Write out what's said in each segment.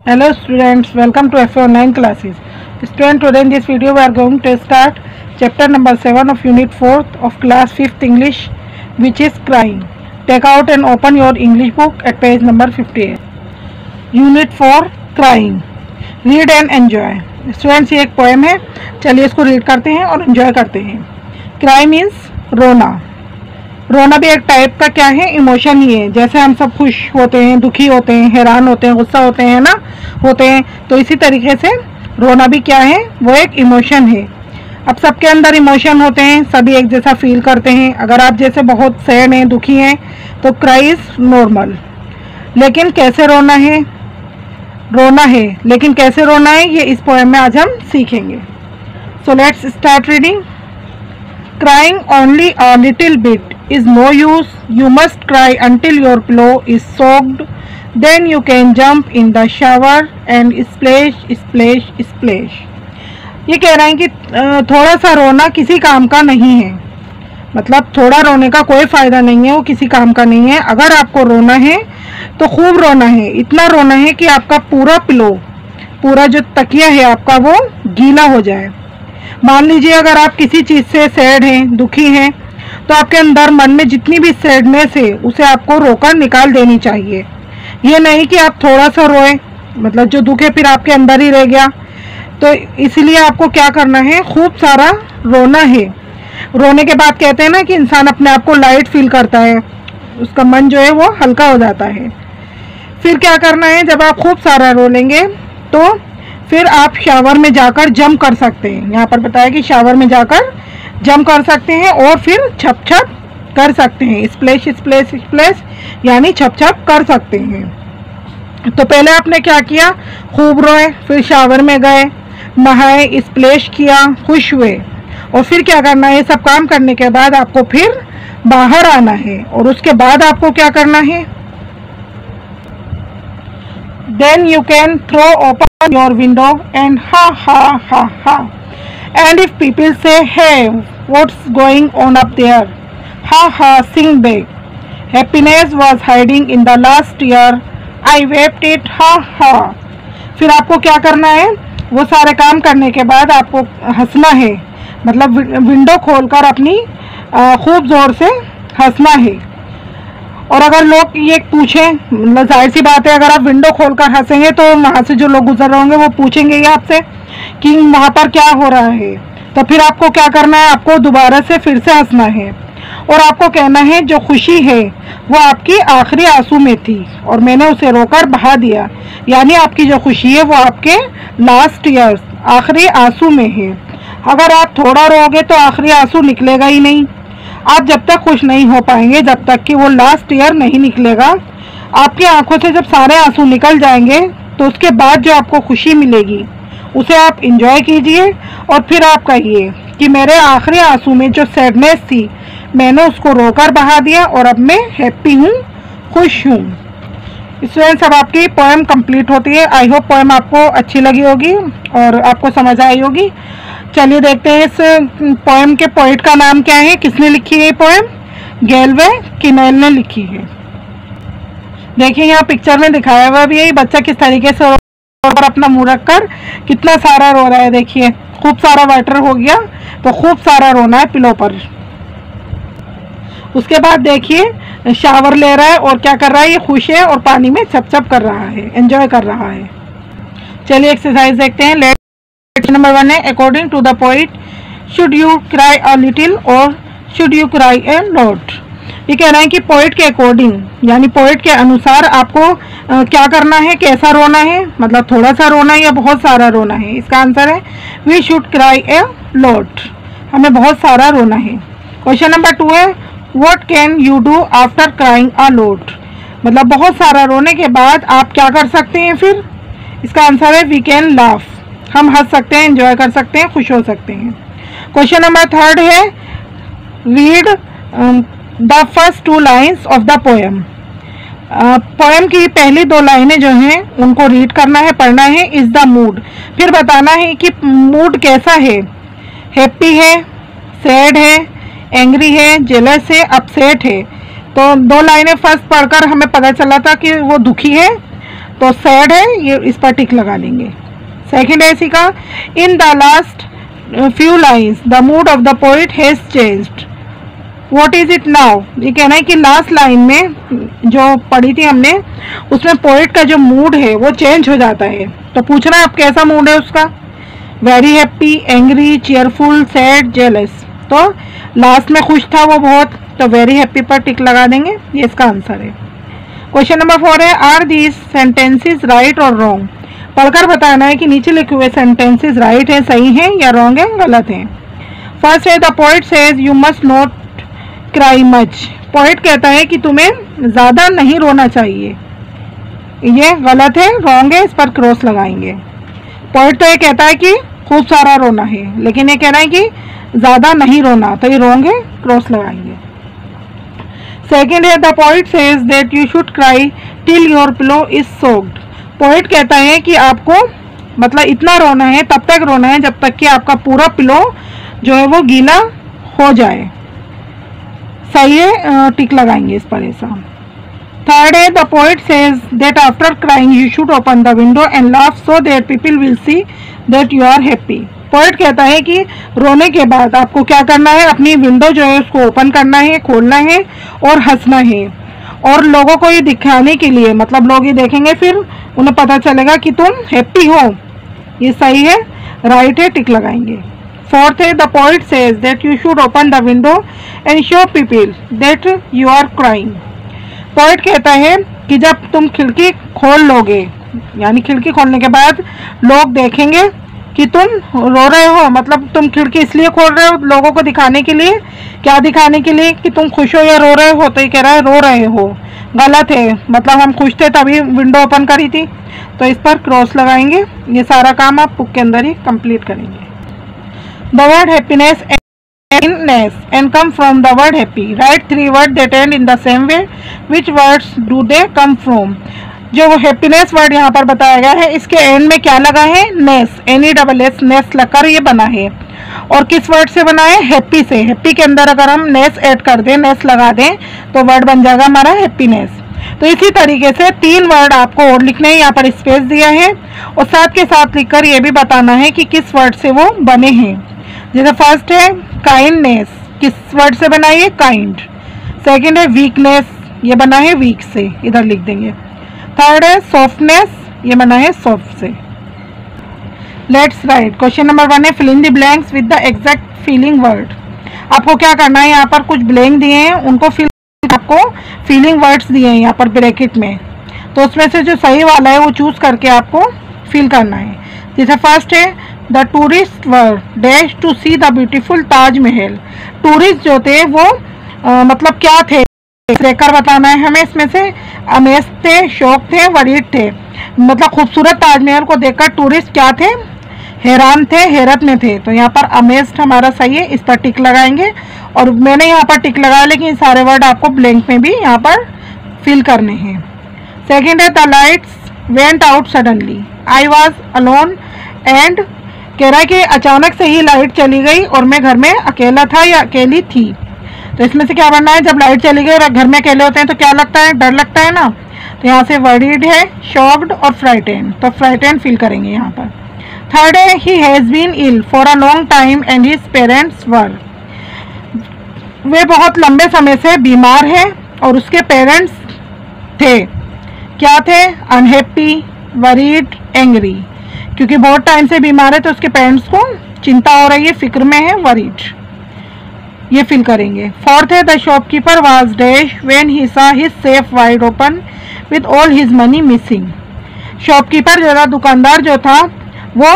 Hello students, welcome to FA online classes. Student, today in this video we are going to start chapter number 7 of unit 4 of class 5th English, which is crying. Take out and open your English book at page number 58. Unit 4 crying. Read and enjoy. Students, ये एक poem है, चलिए इसको read करते हैं और enjoy करते हैं. Cry means रोना. रोना भी एक टाइप का क्या है, इमोशन ही है. जैसे हम सब खुश होते हैं, दुखी होते हैं, हैरान होते हैं, गुस्सा होते हैं ना, होते हैं, तो इसी तरीके से रोना भी क्या है, वो एक इमोशन है. अब सबके अंदर इमोशन होते हैं, सभी एक जैसा फील करते हैं. अगर आप जैसे बहुत सैड हैं, दुखी हैं, तो क्राई इज नॉर्मल. लेकिन कैसे रोना है, रोना है, लेकिन कैसे रोना है, ये इस पोएम में आज हम सीखेंगे. So let's start reading. Crying only a little bit is no use. You must cry until your pillow is soaked. Then you can jump in the shower and splash, splash, splash. ये कह रहे हैं कि थोड़ा सा रोना किसी काम का नहीं है. मतलब थोड़ा रोने का कोई फ़ायदा नहीं है, वो किसी काम का नहीं है. अगर आपको रोना है तो खूब रोना है. इतना रोना है कि आपका पूरा पिलो, पूरा जो तकिया है आपका, वो गीला हो जाए. मान लीजिए अगर आप किसी चीज़ से सैड हैं, दुखी हैं, तो आपके अंदर मन में जितनी भी सैडनेस है उसे आपको रोकर निकाल देनी चाहिए. ये नहीं कि आप थोड़ा सा रोए, मतलब जो दुख है फिर आपके अंदर ही रह गया. तो इसलिए आपको क्या करना है, खूब सारा रोना है. रोने के बाद कहते हैं ना कि इंसान अपने आप को लाइट फील करता है, उसका मन जो है वो हल्का हो जाता है. फिर क्या करना है, जब आप खूब सारा रो लेंगे तो फिर आप शावर में जाकर जंप कर सकते हैं. यहाँ पर बताया कि शावर में जाकर जंप कर सकते हैं और फिर छप छप कर सकते हैं. स्प्लैश स्प्लैश स्प्लैश यानी छप छप कर सकते हैं. तो पहले आपने क्या किया, खूब रोए, फिर शावर में गए, नहाए, स्प्लैश किया, खुश हुए, और फिर क्या करना है, सब काम करने के बाद आपको फिर बाहर आना है. और उसके बाद आपको क्या करना है, then you can throw open your window and ha ha ha ha, and if people say hey what's going on up there, ha ha sing back, happiness was hiding in the last year, I wept it, ha ha. फिर आपको क्या करना है, वो सारे काम करने के बाद आपको हंसना है. मतलब विंडो खोलकर अपनी खूब ज़ोर से हंसना है. और अगर लोग ये पूछें, मतलब जाहिर सी बात है, अगर आप विंडो खोलकर हंसेंगे तो वहाँ से जो लोग गुजर रहे होंगे वो पूछेंगे ही आपसे कि वहाँ पर क्या हो रहा है. तो फिर आपको क्या करना है, आपको दोबारा से फिर से हंसना है और आपको कहना है जो खुशी है वो आपकी आखिरी आंसू में थी और मैंने उसे रोकर बहा दिया. यानी आपकी जो खुशी है वो आपके लास्ट ईयर्स, आखिरी आंसू में है. अगर आप थोड़ा रोगे तो आखिरी आंसू निकलेगा ही नहीं. आप जब तक खुश नहीं हो पाएंगे, जब तक कि वो लास्ट ईयर नहीं निकलेगा. आपकी आंखों से जब सारे आंसू निकल जाएंगे तो उसके बाद जो आपको खुशी मिलेगी उसे आप इंजॉय कीजिए और फिर आप कहिए कि मेरे आखिरी आंसू में जो सैडनेस थी मैंने उसको रोकर बहा दिया और अब मैं हैप्पी हूँ, खुश हूँ. स्टूडेंट्स, अब आपकी पोएम कंप्लीट होती है. आई होप पोएम आपको अच्छी लगी होगी और आपको समझ आई होगी. चलिए देखते हैं इस पोएम के पोइट का नाम क्या है, किसने लिखी है ये पोएम. गैल्वे किनेल ने लिखी है. देखिए यहाँ पिक्चर में दिखाया हुआ भी है बच्चा किस तरीके से और अपना मुंह रखकर कितना सारा रो रहा है. देखिए खूब सारा वाटर हो गया तो खूब सारा रोना है पिलो पर. उसके बाद देखिए शावर ले रहा है और क्या कर रहा है, ये खुश है और पानी में छप छप कर रहा है, एंजॉय कर रहा है. चलिए एक्सरसाइज देखते हैं. नंबर 1 है, according to the poet should you cry a little और should you cry a lot. ये कह रहे हैं कि पोइट के अकॉर्डिंग, यानी पोइट के अनुसार आपको क्या करना है, कैसा रोना है, मतलब थोड़ा सा रोना है या बहुत सारा रोना है. इसका आंसर है we should cry a lot, हमें बहुत सारा रोना है. क्वेश्चन नंबर 2 है, what can you do after crying a lot. मतलब बहुत सारा रोने के बाद आप क्या कर सकते हैं फिर. इसका आंसर है वी कैन लाफ, हम हंस सकते हैं, एंजॉय कर सकते हैं, खुश हो सकते हैं. क्वेश्चन नंबर 3 है, read the first 2 lines of the poem. Poem की पहली 2 लाइनें जो हैं उनको रीड करना है, पढ़ना है. इज द मूड, फिर बताना है कि मूड कैसा है, हैप्पी है, सैड है, एंग्री है, जेलस है, अपसेट है. तो 2 लाइनें फर्स्ट पढ़कर हमें पता चला था कि वो दुखी है, तो सैड है, ये इस पर टिक लगा लेंगे। सेकंड है इसी का, in the last few lines the mood off the poet has changed, what is it now. ये कहना है कि लास्ट लाइन में जो पढ़ी थी हमने, उसमें पोइट का जो मूड है वो चेंज हो जाता है। तो पूछना है अब कैसा मूड है उसका, very happy, angry, cheerful, sad, jealous. तो लास्ट में खुश था वो बहुत, तो वेरी हैप्पी पर टिक लगा देंगे, ये इसका आंसर है। क्वेश्चन नंबर 4 है, आर दीज सेंटेंसेस राइट और रॉन्ग। पढ़कर बताना है कि नीचे लिखे हुए सेंटेंसेस राइट हैं, सही हैं, या रॉन्ग है, गलत हैं। फर्स्ट है, the poet says you must not cry much. Poet कहता है कि तुम्हें ज़्यादा नहीं रोना चाहिए, ये गलत है, रॉन्ग है, इस पर क्रॉस लगाएंगे। पोइट तो ये कहता है कि खूब सारा रोना है, लेकिन ये कह रहा है कि ज़्यादा नहीं रोना, तो ये रॉन्ग है, क्रॉस लगाएंगे। सेकेंड है, the poet says that you should cry till your pillow is soaked. Poet कहता है कि आपको मतलब इतना रोना है, तब तक रोना है जब तक कि आपका पूरा पिलो जो है वो गीला हो जाए, सही है, टिक लगाएंगे इस पर ऐसा। थर्ड है, the poet says that after crying you should open the window and laugh so that people will see that you are happy. Poet कहता है कि रोने के बाद आपको क्या करना है, अपनी विंडो जो है उसको ओपन करना है, खोलना है और हंसना है, और लोगों को ये दिखाने के लिए, मतलब लोग ये देखेंगे फिर उन्हें पता चलेगा कि तुम हैप्पी हो, ये सही है, राइट है, टिक लगाएंगे। फोर्थ है, the poet says that you should open the window and show people that you are crying. Poet कहता है कि जब तुम खिड़की खोल लोगे, यानी खिड़की खोलने के बाद लोग देखेंगे कि तुम रो रहे हो, मतलब तुम खिड़की इसलिए खोल रहे हो लोगों को दिखाने के लिए, क्या दिखाने के लिए, कि तुम खुश हो या रो रहे हो। तो ये कह रहा है रो रहे हो, गलत है, मतलब हम खुश थे तभी विंडो ओपन करी थी, तो इस पर क्रॉस लगाएंगे। ये सारा काम आप बुक के अंदर ही कंप्लीट करेंगे। The word happiness and come from the word happy. Write 3 words that end in the same way. Which words do they come from? जो हैप्पीनेस वर्ड यहाँ पर बताया गया है, इसके एंड में क्या लगा है, नेस, NESS, नेस लगकर ये बना है। और किस वर्ड से बना है, हैप्पी से। हैप्पी के अंदर अगर हम नेस ऐड कर दें, नेस लगा दें, तो वर्ड बन जाएगा हमारा हैप्पीनेस। तो इसी तरीके से 3 वर्ड आपको और लिखने हैं, यहाँ पर स्पेस दिया है, और साथ के साथ लिखकर ये भी बताना है कि किस वर्ड से वो बने हैं। जैसे फर्स्ट है काइंडनेस, किस वर्ड से बना है, काइंड। सेकंड है वीकनेस, ये बना है वीक से, इधर लिख देंगे। थर्ड है सॉफ्टनेस, ये बना है सॉफ्ट से। Let's write. क्वेश्चन नंबर 1 है, fill in the blanks with the exact feeling word. आपको क्या करना है, यहाँ पर कुछ ब्लैंक दिए हैं, उनको आपको फीलिंग वर्ड्स दिए हैं यहाँ पर ब्रैकेट में, तो उसमें से जो सही वाला है वो चूज करके आपको फिल करना है। जैसे फर्स्ट है, the tourist were dash to see the beautiful Taj Mahal. Tourist जो थे वो मतलब क्या थे, देखकर बताना है हमें। इसमें से अमेज थे, शौक थे, वरीड थे। मतलब खूबसूरत ताजमहल को देखकर टूरिस्ट क्या थे, हैरान थे, हैरत में थे। तो यहाँ पर अमेज्ड हमारा सही है, इस पर टिक लगाएंगे। और मैंने यहाँ पर टिक लगाया, लेकिन सारे वर्ड आपको ब्लैंक में भी यहाँ पर फिल करने हैं। सेकेंड है, the lights went out suddenly, I was alone and. कह रहा है कि अचानक से ही लाइट चली गई और मैं घर में अकेला था या अकेली थी। तो इसमें से क्या बनना है, जब लाइट चली गई और घर में अकेले होते हैं तो क्या लगता है, डर लगता है ना। तो यहाँ से वरीड है, शॉक्ड और फ्राइटेंड, तो फ्राइटेंड फील करेंगे यहाँ पर। थर्ड है, he has been ill for a long time and his parents were. वे बहुत लंबे समय से बीमार है और उसके पेरेंट्स थे, क्या थे, अनहैप्पी, वरीड, एंग्री। क्योंकि बहुत टाइम से बीमार है तो उसके पेरेंट्स को चिंता हो रही है, फिक्र में है, वरीड, ये फिल करेंगे। फोर्थ है, the shopkeeper was dash when he सा his safe wide open with all his money missing. Shopkeeper जो था, दुकानदार जो था, वो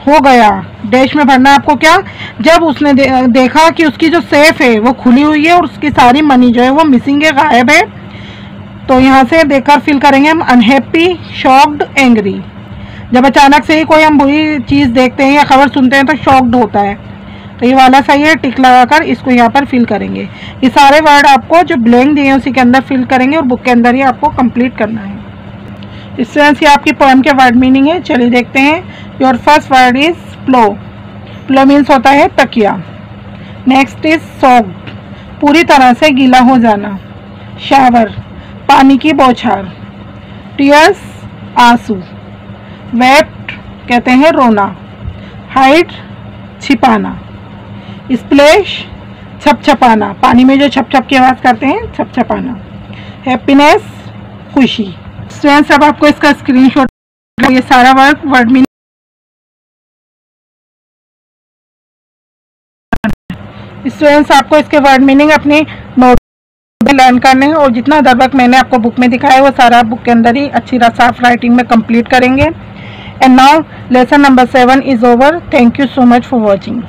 हो गया, डैश में भरना आपको क्या, जब उसने देखा कि उसकी जो सेफ है वो खुली हुई है और उसकी सारी मनी जो है वो मिसिंग है, गायब है। तो यहाँ से देखकर फिल करेंगे हम अनहैप्पी, शॉक्ड, एंग्री। जब अचानक से ही कोई हम बुरी चीज़ देखते हैं या खबर सुनते हैं तो शॉक्ड होता है, तो ये वाला सही है, टिक लगाकर इसको यहाँ पर फिल करेंगे। ये सारे वर्ड आपको जो ब्लैंक दिए हैं उसी के अंदर फिल करेंगे और बुक के अंदर ही आपको कंप्लीट करना है। इस तरह से आपकी पोएम के वर्ड मीनिंग है। चलिए देखते हैं। Your first word is plough. Plough means होता है तकिया। नेक्स्ट इज सॉक्ड, पूरी तरह से गीला हो जाना। शावर, पानी की बौछार। टीयर्स, आंसू। वेप्ट कहते हैं रोना। हाइड छिपाना। स्प्लैश छपछपाना, पानी में जो छप छप की आवाज़ करते हैं, छपछपाना। हैप्पीनेस खुशी। स्टूडेंट्स अब आपको इसका स्क्रीनशॉट, ये सारा वर्ड मीनिंग स्टूडेंट्स आपको इसके वर्ड मीनिंग अपनी नोट लर्न करने हैं और जितना अदर वर्क मैंने आपको बुक में दिखाया है वो सारा बुक के अंदर ही अच्छी साफ राइटिंग में कंप्लीट करेंगे। And now lesson number 7 is over. Thank you so much for watching.